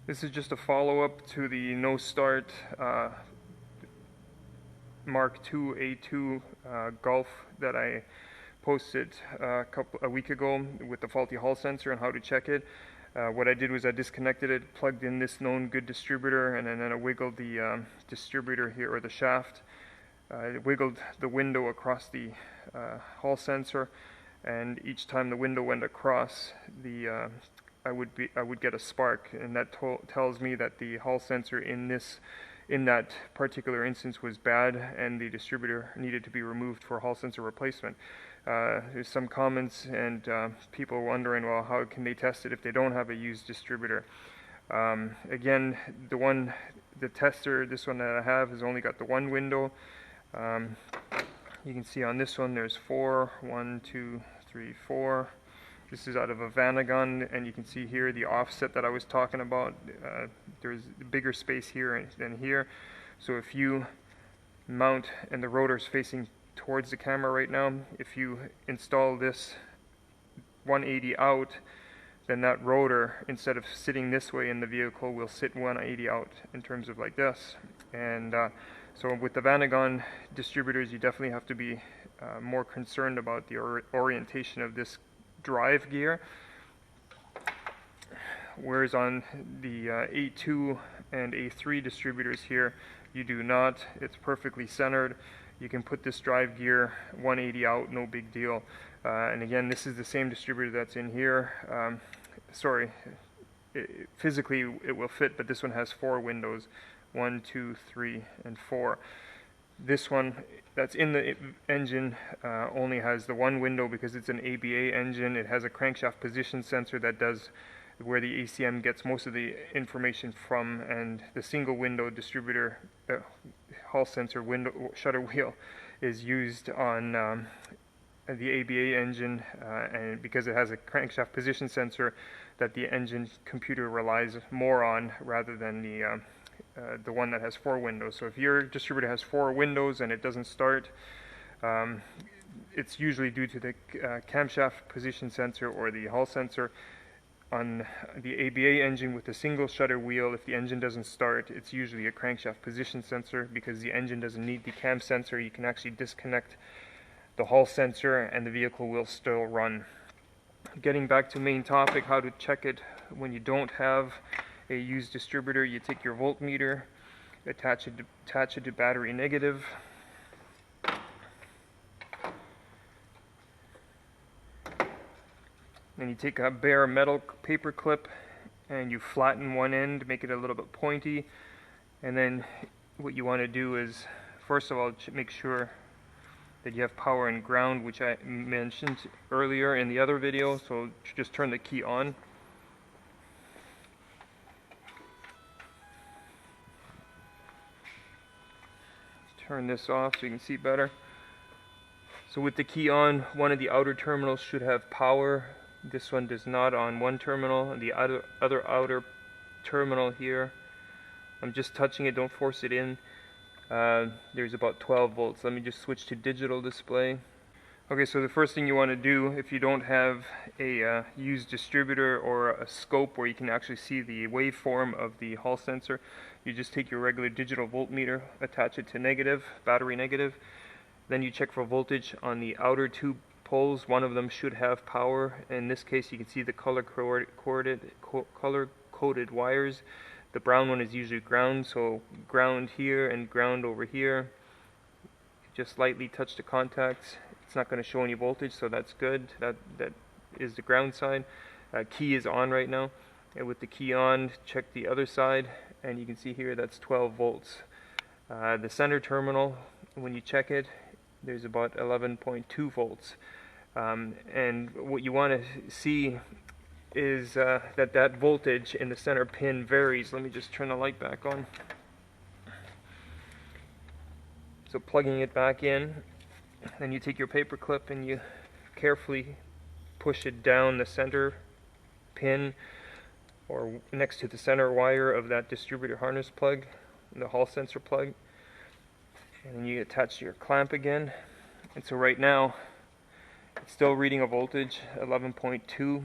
This is just a follow-up to the no start Mark II A2 Golf that I posted a week ago with the faulty Hall sensor and how to check it. What I did was I disconnected it, plugged in this known good distributor, and then I wiggled the distributor here, or the shaft. I wiggled the window across the Hall sensor, and each time the window went across, I would get a spark, and that tells me that the Hall sensor in that particular instance was bad, and the distributor needed to be removed for Hall sensor replacement. There's some comments and people wondering, well, how can they test it if they don't have a used distributor? Again, the tester, this one that I have, has only got the one window. You can see on this one there's 4, 1, 2, 3, 4. This is out of a Vanagon, and you can see here the offset that I was talking about. There's bigger space here than here. So if you mount, and the rotor's facing towards the camera right now, if you install this 180 out, then that rotor, instead of sitting this way in the vehicle, will sit 180 out in terms of like this. And so with the Vanagon distributors, you definitely have to be more concerned about the orientation of this drive gear, whereas on the A2 and A3 distributors here, you do not. It's perfectly centered. You can put this drive gear 180 out, no big deal. And again, this is the same distributor that's in here. Physically it will fit, but this one has 4 windows, 1, 2, 3, and 4. This one that's in the engine only has the one window because it's an ABA engine. It has a crankshaft position sensor that does where the ACM gets most of the information from, and the single window distributor Hall sensor window shutter wheel is used on the ABA engine, and because it has a crankshaft position sensor that the engine computer relies more on rather than the one that has 4 windows. So if your distributor has 4 windows and it doesn't start, it's usually due to the camshaft position sensor or the Hall sensor. On the ABA engine with a single shutter wheel, if the engine doesn't start, it's usually a crankshaft position sensor. Because the engine doesn't need the cam sensor, you can actually disconnect the Hall sensor and the vehicle will still run. Getting back to main topic, how to check it when you don't have a used distributor. You take your voltmeter, attach it to battery negative, then you take a bare metal paper clip and you flatten one end, make it a little bit pointy, and then what you want to do is, first of all, make sure that you have power and ground, which I mentioned earlier in the other video. So just turn the key on. Turn this off so you can see better. So with the key on, one of the outer terminals should have power. This one does not on one terminal, and the other outer terminal here, I'm just touching it, don't force it in. There's about 12 volts. Let me just switch to digital display. Okay, so the first thing you want to do, if you don't have a used distributor or a scope where you can actually see the waveform of the Hall sensor, you just take your regular digital voltmeter, attach it to negative, battery negative, then you check for voltage on the outer 2 poles. One of them should have power. In this case, you can see the color-coded wires. The brown one is usually ground, so ground here and ground over here. Just lightly touch the contacts. It's not going to show any voltage, so that's good. That is the ground side. Key is on right now. And with the key on, check the other side, and you can see here that's 12 volts. The center terminal, when you check it, there's about 11.2 volts. And what you want to see is that voltage in the center pin varies. Let me just turn the light back on. So plugging it back in, then you take your paper clip and you carefully push it down the center pin or next to the center wire of that distributor harness plug, the Hall sensor plug, and then you attach your clamp again. And so right now it's still reading a voltage 11.2.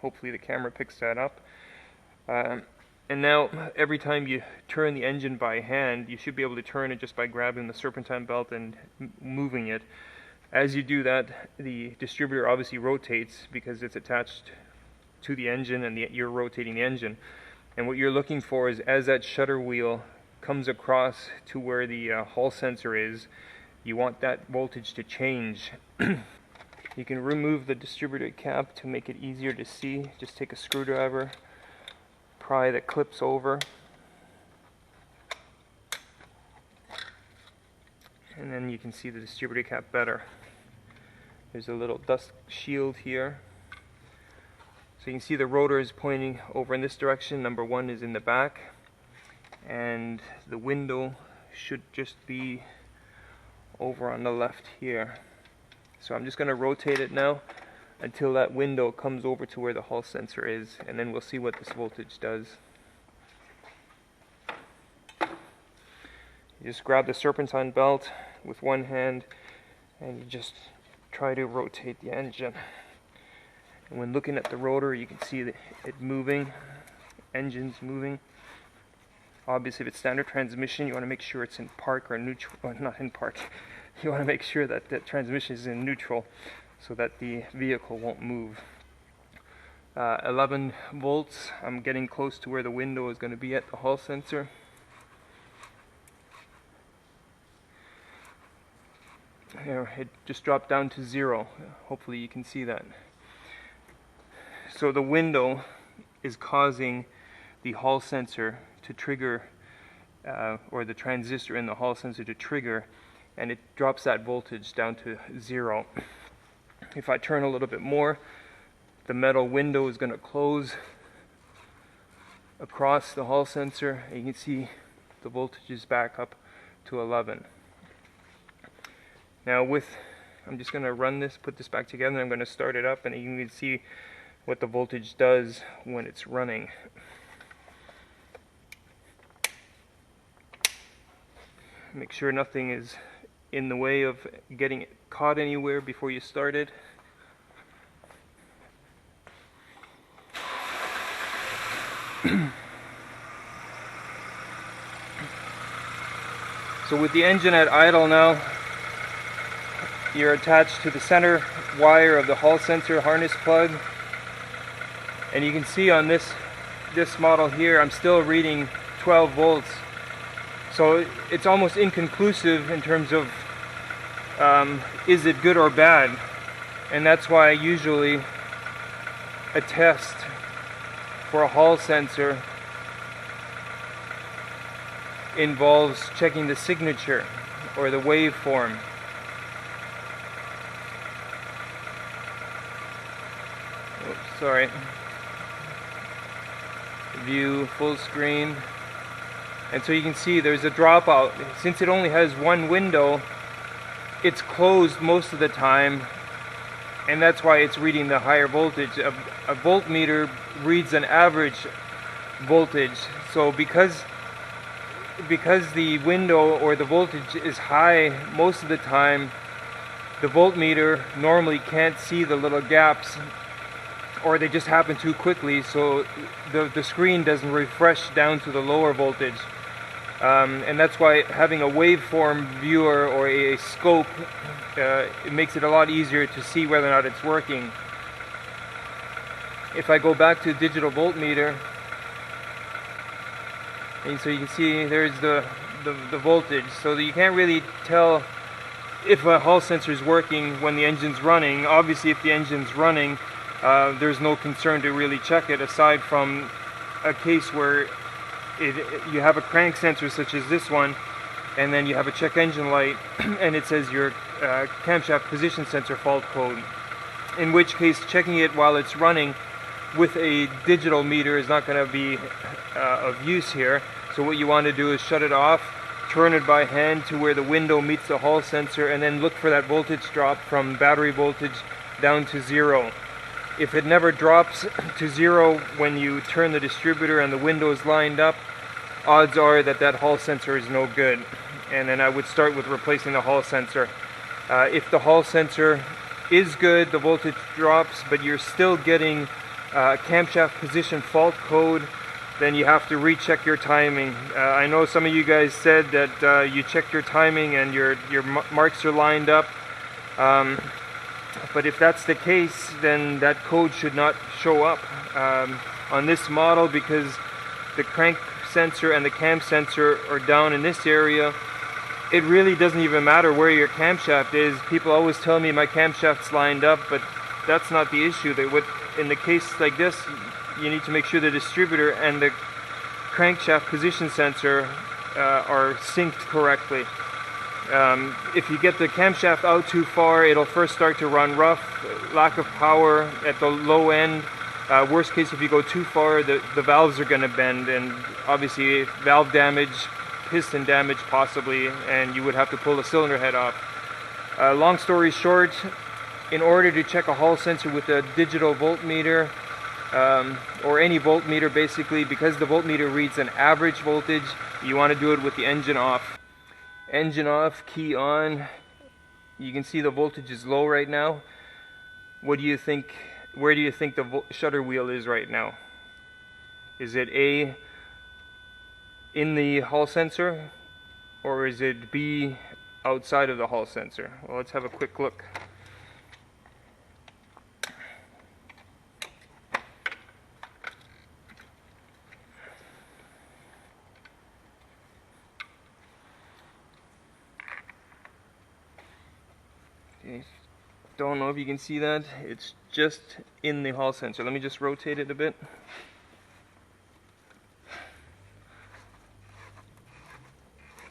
Hopefully the camera picks that up. And now every time you turn the engine by hand, you should be able to turn it just by grabbing the serpentine belt and moving it. As you do that, the distributor obviously rotates because it's attached to the engine, and you're rotating the engine. And what you're looking for is, as that shutter wheel comes across to where the hall sensor is, you want that voltage to change. You can remove the distributor cap to make it easier to see. Just take a screwdriver, pry the clips over, and then you can see the distributor cap better. There's a little dust shield here. So you can see the rotor is pointing over in this direction. Number 1 is in the back, and the window should just be over on the left here. So I'm just going to rotate it now until that window comes over to where the hall sensor is, and then we'll see what this voltage does. You just grab the serpentine belt with one hand and you just try to rotate the engine. And when looking at the rotor, you can see that it moving, engine's moving. Obviously, if it's standard transmission, you want to make sure it's in park or neutral. Well, not in park. You want to make sure that the transmission is in neutral so that the vehicle won't move. 11 volts. I'm getting close to where the window is going to be at the hall sensor. There, it just dropped down to 0. Hopefully you can see that. So the window is causing the hall sensor to trigger, or the transistor in the hall sensor to trigger, and it drops that voltage down to 0. If I turn a little bit more, the metal window is going to close across the hall sensor, and you can see the voltage is back up to 11. Now I'm just going to run this, put this back together, and I'm going to start it up, and you can see what the voltage does when it's running. Make sure nothing is in the way of getting it caught anywhere before you start it. So with the engine at idle now, you're attached to the center wire of the hall sensor harness plug, and you can see on this model here, I'm still reading 12 volts. So it's almost inconclusive in terms of is it good or bad, and that's why usually a test for a hall sensor involves checking the signature or the waveform. Oops, sorry. View full screen. And so you can see there's a dropout. Since it only has one window, it's closed most of the time, and that's why it's reading the higher voltage. A voltmeter reads an average voltage. So because the window or the voltage is high most of the time, the voltmeter normally can't see the little gaps, or they just happen too quickly, so the screen doesn't refresh down to the lower voltage. And that's why having a waveform viewer or a scope, it makes it a lot easier to see whether or not it's working. If I go back to digital voltmeter, and so you can see there's the voltage, so that you can't really tell if a hall sensor is working when the engine's running. Obviously, if the engine's running, there's no concern to really check it, aside from a case where you have a crank sensor such as this one, and then you have a check engine light and it says your camshaft position sensor fault code, in which case checking it while it's running with a digital meter is not going to be of use here. So what you want to do is shut it off, turn it by hand to where the window meets the hall sensor, and then look for that voltage drop from battery voltage down to 0. If it never drops to 0 when you turn the distributor and the window is lined up, odds are that that hall sensor is no good. And then I would start with replacing the hall sensor. If the hall sensor is good, the voltage drops, but you're still getting camshaft position fault code then you have to recheck your timing. I know some of you guys said that you check your timing and your marks are lined up. But if that's the case, then that code should not show up on this model, because the crank sensor and the cam sensor are down in this area. It really doesn't even matter where your camshaft is. People always tell me my camshaft's lined up, but that's not the issue. In the case like this, you need to make sure the distributor and the crankshaft position sensor are synced correctly. If you get the camshaft out too far, it'll first start to run rough, lack of power at the low end. Worst case, if you go too far, the valves are going to bend, and obviously valve damage, piston damage possibly, and you would have to pull the cylinder head off. Long story short, in order to check a hall sensor with a digital voltmeter, or any voltmeter basically, because the voltmeter reads an average voltage, you want to do it with the engine off. Engine off, key on. You can see the voltage is low right now. What do you think? Where do you think the shutter wheel is right now? Is it A, in the hall sensor, or is it B, outside of the hall sensor? Well, let's have a quick look. Okay. Don't know if you can see that. It's just in the hall sensor. Let me just rotate it a bit.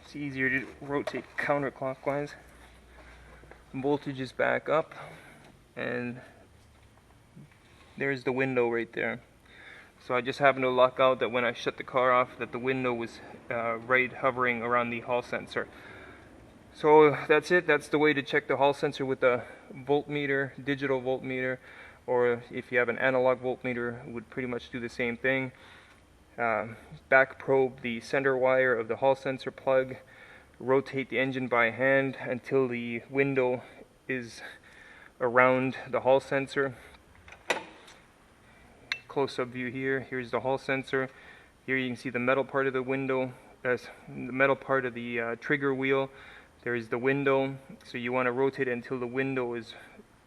It's easier to rotate counterclockwise. Voltage is back up, and there's the window right there. So I just happened to luck out that when I shut the car off, that the window was right hovering around the hall sensor. So that's it. That's the way to check the hall sensor with a voltmeter, digital voltmeter, or if you have an analog voltmeter, it would pretty much do the same thing. Back probe the center wire of the hall sensor plug, rotate the engine by hand until the window is around the hall sensor. Close-up view here. Here's the hall sensor. Here you can see the metal part of the window, the metal part of the trigger wheel. There is the window, so you want to rotate it until the window is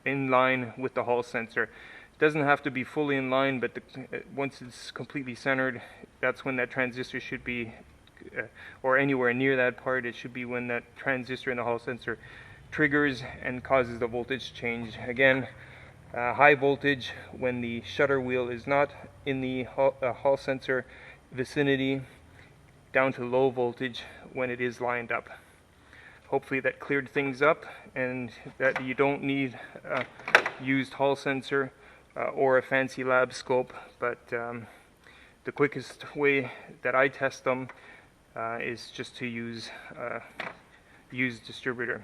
in line with the hall sensor. It doesn't have to be fully in line, but once it's completely centered, that's when that transistor should be, or anywhere near that part, it should be when that transistor in the hall sensor triggers and causes the voltage change. Again, high voltage when the shutter wheel is not in the hall sensor vicinity, down to low voltage when it is lined up. Hopefully that cleared things up, and that you don't need a used hall sensor or a fancy lab scope, but the quickest way that I test them is just to use a used distributor.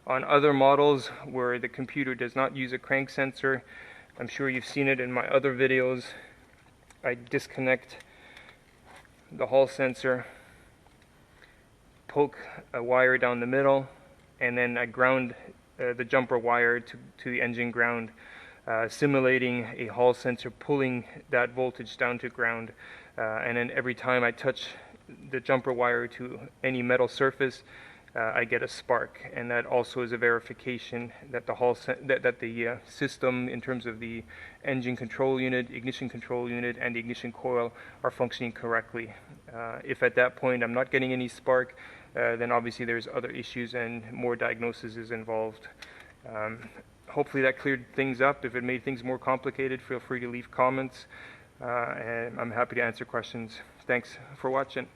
On other models where the computer does not use a crank sensor, I'm sure you've seen it in my other videos, I disconnect the hall sensor, poke a wire down the middle, and then I ground the jumper wire to the engine ground, simulating a hall sensor pulling that voltage down to ground. And then every time I touch the jumper wire to any metal surface, I get a spark, and that also is a verification that the system, in terms of the engine control unit, ignition control unit, and the ignition coil, are functioning correctly. If at that point I'm not getting any spark, then obviously there's other issues and more diagnosis is involved. Hopefully that cleared things up. If it made things more complicated, feel free to leave comments, and I'm happy to answer questions. Thanks for watching.